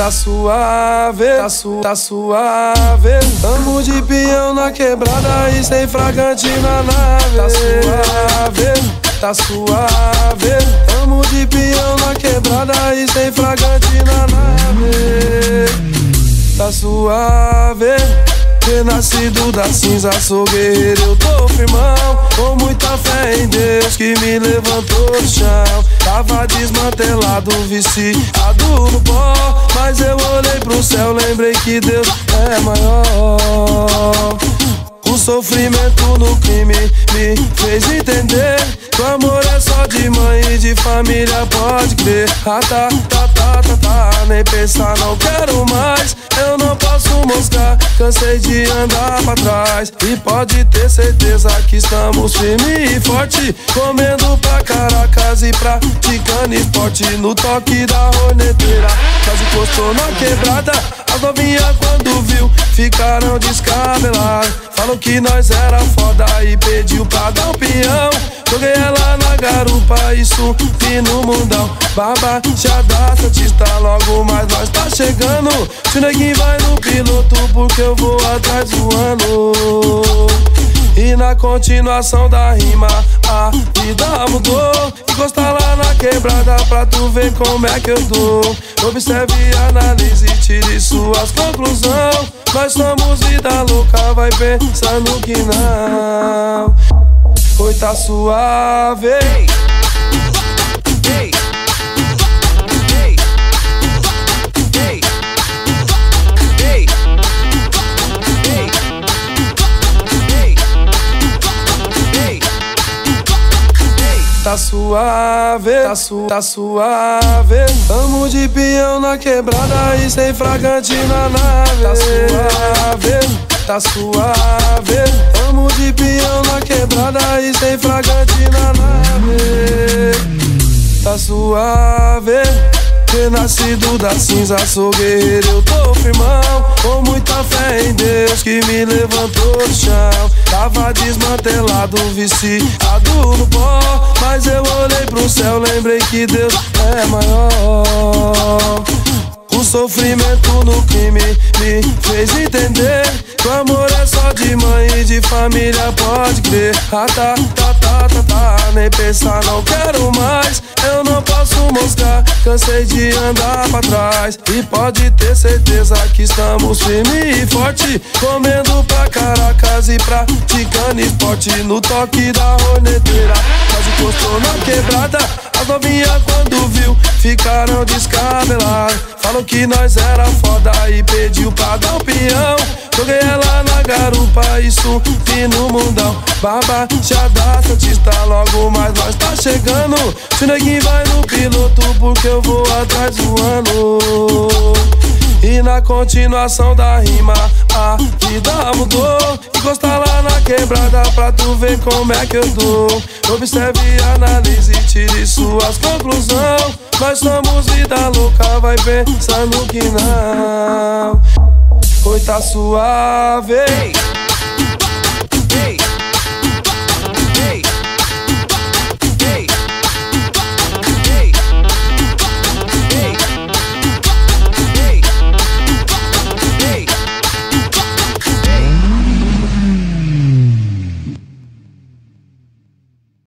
Tá suave, tá suave. Tamo de peão na quebrada e sem fragante na nave. Tá suave, tá suave. Tamo de peão na quebrada e sem fragante na nave. Tá suave. Renascido da cinza, sou guerreiro, eu tô firmão. Com muita fé em Deus que me levantou do chão. Tava desmantelado, viciado no pó, mas eu olhei pro céu, lembrei que Deus é maior. O sofrimento no crime me fez entender que o amor é só de mãe e de família, pode crer. Nem pensar, não quero mais. Eu não posso moscar, cansei de andar pra trás. E pode ter certeza que estamos firme e forte, comendo pra Caracas e praticando esporte. No toque da horneteira, quase encostou na quebrada. As novinhas quando viu, ficaram descabeladas. Falou que nós era foda e pediu pra dar um peão. Joguei ela na garupa e subi no mundão. Baixada, santista, logo mais nós tá chegando. Se o neguinho vai no piloto, porque eu vou atrás voando. E na continuação da rima, a vida mudou. Encosta lá na quebrada pra tu ver como é que eu dou. Observe, analise, tire suas conclusões. Nós somos vida louca, vai pensando que não. Oi, tá suave. Tá suave, tá suave. Tamo de peão na quebrada e sem fragante na nave. Tá suave, tá suave. Tamo de peão na quebrada e sem fragante na nave. Tá suave. Renascido da cinza, sou guerreiro, eu tô firmão. Com muita fé em Deus que me levantou do chão. Tava desmantelado, viciado no pó, mas eu olhei pro céu, lembrei que Deus é maior. O sofrimento no crime me fez entender que o amor é só de mãe e de família, pode crer. Nem pensar, não quero mais. Eu não posso moscar, cansei de andar pra trás. E pode ter certeza que estamos firme e forte, comendo pra Caracas e praticando esporte. No toque da horneteira, quase encostou na quebrada. As novinhas quando viu, ficaram descabeladas. Falou que nós era foda e pediu pra dar um peão. Joguei ela na garupa e subi no mundão. Baixada, santista, logo mais nós tá chegando. Se o neguinho vai no piloto, porque eu vou atrás voando. E na continuação da rima, a vida mudou. Encosta lá na quebrada pra tu ver como é que eu dou. Observe, analise, tire suas conclusões. Nós somos vida louca, vai pensando que não. Oi, tá suave.